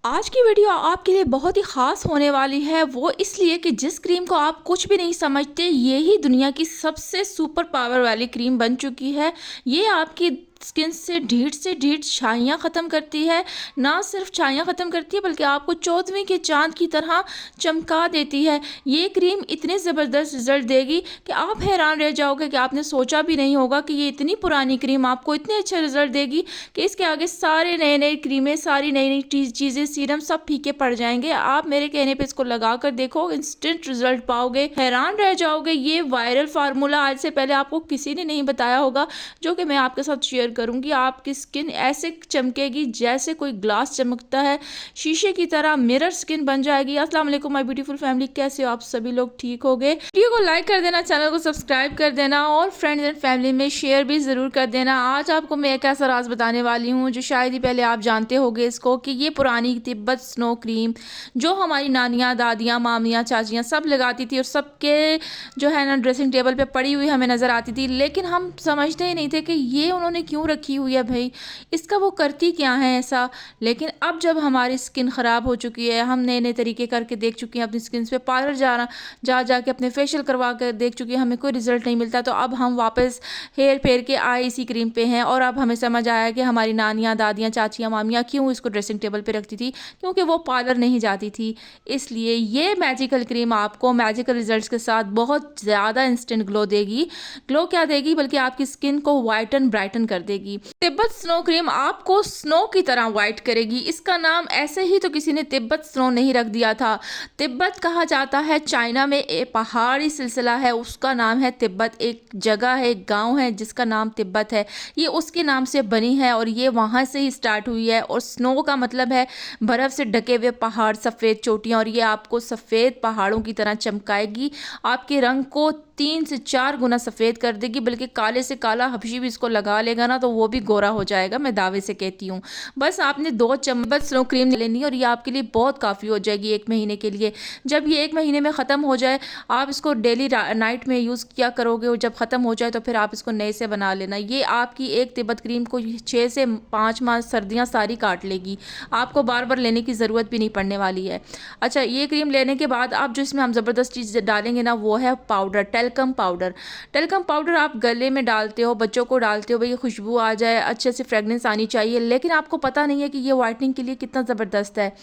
आज की वीडियो आपके लिए बहुत ही ख़ास होने वाली है। वो इसलिए कि जिस क्रीम को आप कुछ भी नहीं समझते, ये ही दुनिया की सबसे सुपर पावर वाली क्रीम बन चुकी है। ये आपकी स्किन से ढीठ छाइयाँ ख़त्म करती है। ना सिर्फ छाइयाँ ख़त्म करती है बल्कि आपको 14वीं के चाँद की तरह चमका देती है। ये क्रीम इतने ज़बरदस्त रिज़ल्ट देगी कि आप हैरान रह जाओगे कि आपने सोचा भी नहीं होगा कि ये इतनी पुरानी क्रीम आपको इतने अच्छे रिज़ल्ट देगी कि इसके आगे सारे नए-नए क्रीमें, सारी नई-नई चीज़ें, सीरम सब फीके पड़ जाएँगे। आप मेरे कहने पे इसको लगा कर देखो, इंस्टेंट रिज़ल्ट पाओगे, हैरान रह जाओगे। ये वायरल फ़ार्मूला आज से पहले आपको किसी ने नहीं बताया होगा, जो कि मैं आपके साथ शेयर करूँगी। आपकी स्किन ऐसे चमकेगी जैसे कोई ग्लास चमकता है, शीशे की तरह मिरर स्किन बन जाएगी। अस्सलाम वालेकुम माय ब्यूटीफुल फैमिली, कैसे हो आप सभी लोग? ठीक हो गए? वीडियो को लाइक कर देना, चैनल को सब्सक्राइब कर देना और फ्रेंड्स एंड फैमिली में शेयर भी ज़रूर कर देना। आज आपको मैं एक ऐसा राज बताने वाली हूँ जो शायद ही पहले आप जानते होंगे इसको, कि ये पुरानी तिब्बत स्नो क्रीम जो हमारी नानियाँ, दादियाँ, मामियाँ, चाचियाँ सब लगाती थी और सबके जो है ना ड्रेसिंग टेबल पे पड़ी हुई हमें नज़र आती थी, लेकिन हम समझते ही नहीं थे कि ये उन्होंने क्यों रखी हुई है भाई, इसका वो करती क्या है ऐसा। लेकिन अब जब हमारी स्किन ख़राब हो चुकी है, हम नए नए तरीके करके देख चुके हैं, अपनी स्किन पे पार्लर जा के अपने फेशियल करवा कर देख चुके हैं, हमें कोई रिजल्ट नहीं मिलता, तो अब हम वापस हेर फेर के आए इसी क्रीम पे हैं। और अब हमें समझ आया कि हमारी नानियाँ, दादियाँ, चाचियाँ, मामियाँ क्यों इसको ड्रेसिंग टेबल पे रखती थी, क्योंकि वो पार्लर नहीं जाती थी। इसलिए ये मैजिकल क्रीम आपको मैजिकल रिजल्ट्स के साथ बहुत ज़्यादा इंस्टेंट ग्लो देगी। ग्लो क्या देगी, बल्कि आपकी स्किन को वाइटन ब्राइटन कर देगी। तिब्बत स्नो क्रीम आपको स्नो की तरह वाइट करेगी। इसका नाम ऐसे ही तो किसी ने तिब्बत स्नो नहीं रख दिया था। तिब्बत कहा जाता है चाइना में, एक पहाड़ी सिलसिला है, उसका नाम है तिब्बत। एक जगह है, एक गांव है जिसका नाम तिब्बत है, ये उसके नाम से बनी है और ये वहाँ से ही स्टार्ट हुई है। और स्नो का मतलब है बर्फ़ से ढके हुए पहाड़, सफ़ेद चोटियाँ, और ये आपको सफ़ेद पहाड़ों की तरह चमकाएगी। आपके रंग को 3 से 4 गुना सफ़ेद कर देगी, बल्कि काले से काला हबशी भी इसको लगा लेगा ना तो वो भी गोरा हो जाएगा, मैं दावे से कहती हूँ। बस आपने 2 चम्मच स्नो क्रीम लेनी है और ये आपके लिए बहुत काफ़ी हो जाएगी 1 महीने के लिए। जब ये 1 महीने में ख़त्म हो जाए, आप इसको डेली नाइट में यूज़ किया करोगे और जब ख़त्म हो जाए तो फिर आप इसको नए से बना लेना। ये आपकी एक तिब्बत क्रीम को 6 से 5 माह सर्दियाँ सारी काट लेगी। आपको बार बार लेने की ज़रूरत भी नहीं पड़ने वाली है। अच्छा, ये क्रीम लेने के बाद आप जो इसमें हम ज़बरदस्त चीज़ डालेंगे ना, वो है powder, talcum powder. Talcum powder आप गले में डालते हो, बच्चों को डालते हो, भाई खुशबू आ जाए, अच्छे से फ्रेगनेंस आनी चाहिए, लेकिन आपको पता नहीं है कि ये वाइटनिंग के लिए कितना ज़बरदस्त है।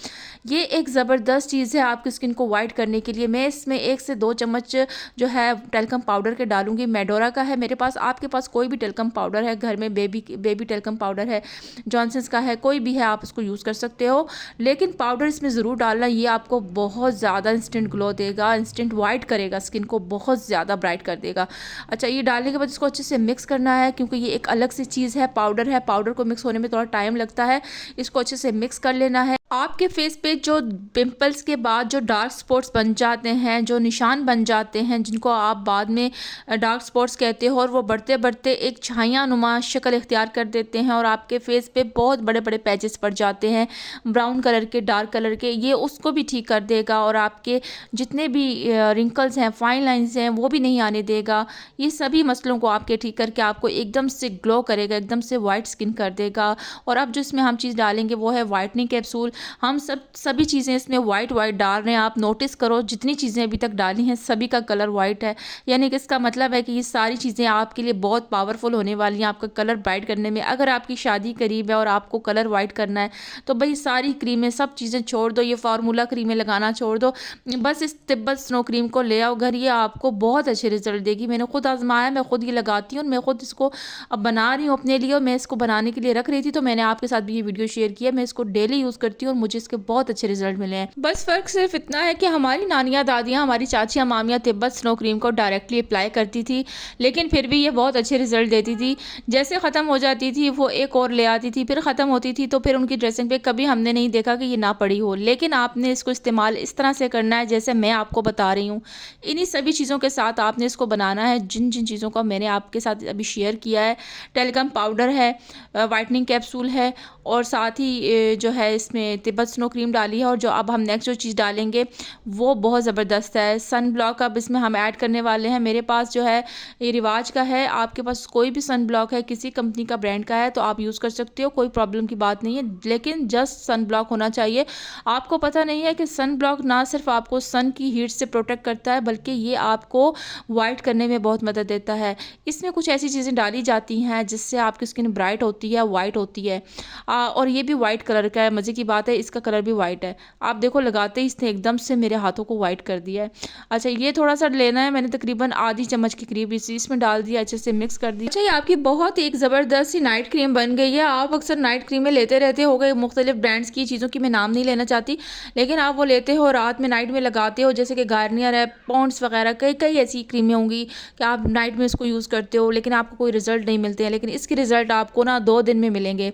ये एक ज़बरदस्त चीज़ है आपकी स्किन को वाइट करने के लिए। मैं इसमें 1 से 2 चम्मच जो है टेल्कम पाउडर के डालूंगी। मेडोरा का है मेरे पास, आपके पास कोई भी टेल्कम पाउडर है घर में, बेबी टेल्कम पाउडर है, जॉनसन्स का है, कोई भी है, आप उसको यूज़ कर सकते हो। लेकिन पाउडर इसमें ज़रूर डालना, ये आपको बहुत ज़्यादा इंस्टेंट ग्लो देगा, इंस्टेंट वाइट करेगा, स्किन को बहुत ज़्यादा ब्राइट कर देगा। अच्छा, ये डालने के बाद इसको अच्छे से मिक्स करना है, क्योंकि ये एक अलग सी चीज़ है, पाउडर है, पाउडर को मिक्स होने में थोड़ा टाइम लगता है। इसको अच्छे से मिक्स कर लेना है। आपके फेस पे जो पिंपल्स के बाद जो डार्क स्पॉट्स बन जाते हैं, जो निशान बन जाते हैं, जिनको आप बाद में डार्क स्पॉट्स कहते हो, और वो बढ़ते बढ़ते एक छाया नुमा शक्ल इख्तियार कर देते हैं और आपके फेस पे बहुत बड़े बड़े पैचेस पड़ जाते हैं, ब्राउन कलर के, डार्क कलर के, ये उसको भी ठीक कर देगा। और आपके जितने भी रिंकल्स हैं, फाइन लाइंस हैं, वो भी नहीं आने देगा। ये सभी मसलों को आपके ठीक करके आपको एकदम से ग्लो करेगा, एकदम से वाइट स्किन कर देगा। और अब जो इसमें हम चीज़ डालेंगे वो है वाइटनिंग कैप्सूल। हम सभी चीज़ें इसमें वाइट डाल रहे हैं। आप नोटिस करो, जितनी चीज़ें अभी तक डाली हैं सभी का कलर वाइट है, यानी कि इसका मतलब है कि ये सारी चीज़ें आपके लिए बहुत पावरफुल होने वाली हैं आपका कलर ब्राइट करने में। अगर आपकी शादी करीब है और आपको कलर वाइट करना है तो भाई सारी क्रीमें, सब चीज़ें छोड़ दो, ये फार्मूला क्रीमें लगाना छोड़ दो, बस इस तिब्बत स्नो क्रीम को ले आओ घर, ये आपको बहुत अच्छे रिजल्ट देगी। मैंने खुद आजमाया, मैं खुद ये लगाती हूँ, मैं खुद इसको अब बना रही हूँ अपने लिए, और मैं इसको बनाने के लिए रख रही थी तो मैंने आपके साथ भी ये वीडियो शेयर किया। मैं इसको डेली यूज़ करती हूँ और मुझे इसके बहुत अच्छे रिजल्ट मिले हैं। बस फ़र्क सिर्फ इतना है कि हमारी नानियाँ, दादियाँ, हमारी चाचियाँ, मामियाँ तिब्बत स्नो क्रीम को डायरेक्टली अप्लाई करती थी, लेकिन फिर भी ये बहुत अच्छे रिजल्ट देती थी। जैसे ख़त्म हो जाती थी वो एक और ले आती थी, फिर ख़त्म होती थी तो फिर उनकी ड्रेसिंग पे कभी हमने नहीं देखा कि ये ना पड़ी हो। लेकिन आपने इसको इस्तेमाल इस तरह से करना है जैसे मैं आपको बता रही हूँ। इन्हीं सभी चीज़ों के साथ आपने इसको बनाना है, जिन जिन चीज़ों का मैंने आपके साथ अभी शेयर किया है। टेल्कम पाउडर है, वाइटनिंग कैप्सूल है, और साथ ही जो है इसमें तिब्बत स्नो क्रीम डाली है, और जो अब हम नेक्स्ट जो चीज़ डालेंगे वो बहुत ज़बरदस्त है। सन ब्लॉक अब इसमें हम ऐड करने वाले हैं। मेरे पास जो है ये रिवाज का है, आपके पास कोई भी सन ब्लॉक है, किसी कंपनी का ब्रांड का है तो आप यूज़ कर सकते हो, कोई प्रॉब्लम की बात नहीं है, लेकिन जस्ट सन ब्लॉक होना चाहिए। आपको पता नहीं है कि सन ब्लॉक ना सिर्फ आपको सन की हीट से प्रोटेक्ट करता है, बल्कि ये आपको वाइट करने में बहुत मदद देता है। इसमें कुछ ऐसी चीज़ें डाली जाती हैं जिससे आपकी स्किन ब्राइट होती है, वाइट होती है। और ये भी वाइट कलर का है। मज़े की बात है, इसका कलर भी वाइट है। आप देखो लगाते ही इसने एकदम से मेरे हाथों को वाइट कर दिया है। अच्छा, ये थोड़ा सा लेना है, मैंने तकरीबन आधी चम्मच के करीब इसमें डाल दिया, अच्छे से मिक्स कर दिया। अच्छा, ये आपकी बहुत एक ज़बरदस्त सी नाइट क्रीम बन गई है। आप अक्सर नाइट क्रीमें लेते रहते हो गए मुख्तलिफ ब्रांड्स की चीज़ों की, मैं नाम नहीं लेना चाहती, लेकिन आप वो लेते हो रात में नाइट में लगाते हो, जैसे कि गार्नियर है, पॉन्ड्स वगैरह, कई कई ऐसी क्रीमें होंगी कि आप नाइट में इसको यूज़ करते हो लेकिन आपको कोई रिजल्ट नहीं मिलते हैं, लेकिन इसके रिजल्ट आपको ना 2 दिन में मिलेंगे।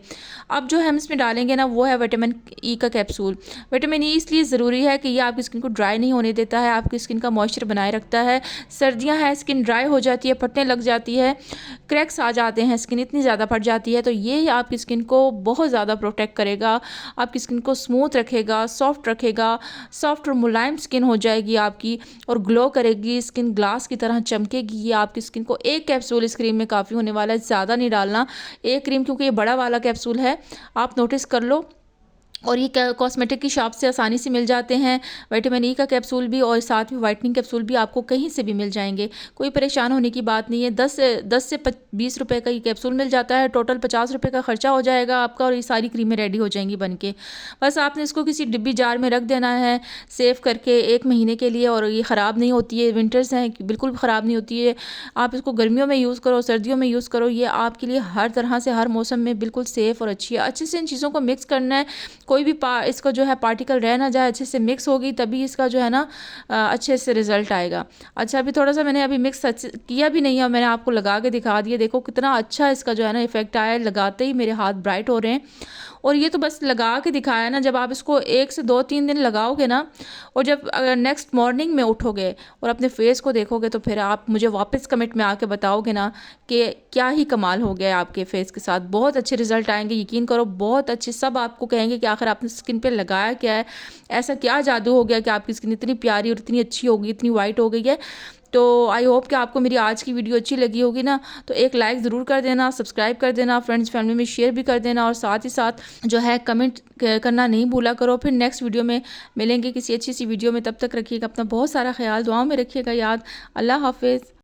अब जो हम इसमें डालेंगे ना वो है विटामिन ई का कैप्सूल। विटामिन ई इसलिए ज़रूरी है कि ये आपकी स्किन को ड्राई नहीं होने देता है, आपकी स्किन का मॉइस्चर बनाए रखता है। सर्दियां हैं, स्किन ड्राई हो जाती है, फटने लग जाती है, क्रैक्स आ जाते हैं, स्किन इतनी ज़्यादा फट जाती है, तो ये आपकी स्किन को बहुत ज़्यादा प्रोटेक्ट करेगा, आपकी स्किन को स्मूथ रखेगा, सॉफ्ट रखेगा, सॉफ्ट और मुलायम स्किन हो जाएगी आपकी और ग्लो करेगी, स्किन ग्लास की तरह चमकेगी। ये आपकी स्किन को एक कैप्सूल इस क्रीम में काफ़ी होने वाला है, ज़्यादा नहीं डालना। एक क्रीम क्योंकि ये बड़ा वाला कैप्सूल है, आप नोटिस कर लो, और ये कॉस्मेटिक की शॉप से आसानी से मिल जाते हैं। विटामिन ई का कैप्सूल भी और साथ में वाइटनिंग कैप्सूल भी आपको कहीं से भी मिल जाएंगे, कोई परेशान होने की बात नहीं है। 10 से 20 रुपए का ये कैप्सूल मिल जाता है, टोटल 50 रुपए का खर्चा हो जाएगा आपका, और ये सारी क्रीमें रेडी हो जाएंगी बन के। बस आपने इसको किसी डिब्बी जार में रख देना है सेव करके 1 महीने के लिए, और ये ख़राब नहीं होती है, विंटर्स हैं बिल्कुल ख़राब नहीं होती है। आप इसको गर्मियों में यूज़ करो, सर्दियों में यूज़ करो, ये आपके लिए हर तरह से हर मौसम में बिल्कुल सेफ़ और अच्छी है। अच्छे से इन चीज़ों को मिक्स करना है, कोई भी इसका जो है पार्टिकल रह ना जाए, अच्छे से मिक्स होगी तभी इसका जो है ना अच्छे से रिजल्ट आएगा। अच्छा, अभी थोड़ा सा मैंने अभी मिक्स किया भी नहीं है, मैंने आपको लगा के दिखा दिया, देखो कितना अच्छा इसका जो है ना इफेक्ट आया है, लगाते ही मेरे हाथ ब्राइट हो रहे हैं। और ये तो बस लगा के दिखाया ना, जब आप इसको 1 से 2-3 दिन लगाओगे ना, और जब अगर नेक्स्ट मॉर्निंग में उठोगे और अपने फेस को देखोगे, तो फिर आप मुझे वापस कमेंट में आके बताओगे ना कि क्या ही कमाल हो गया आपके फेस के साथ। बहुत अच्छे रिजल्ट आएंगे, यकीन करो, बहुत अच्छे। सब आपको कहेंगे कि आखिर आपने स्किन पे लगाया क्या है, ऐसा क्या जादू हो गया कि आपकी स्किन इतनी प्यारी और इतनी अच्छी हो गई, इतनी वाइट हो गई है। तो आई होप कि आपको मेरी आज की वीडियो अच्छी लगी होगी ना, तो एक लाइक ज़रूर कर देना, सब्सक्राइब कर देना, फ्रेंड्स फैमिली में शेयर भी कर देना, और साथ ही साथ जो है कमेंट करना नहीं भूला करो। फिर नेक्स्ट वीडियो में मिलेंगे किसी अच्छी सी वीडियो में, तब तक रखिएगा अपना बहुत सारा ख्याल, दुआओं में रखिएगा याद। अल्लाह हाफिज़।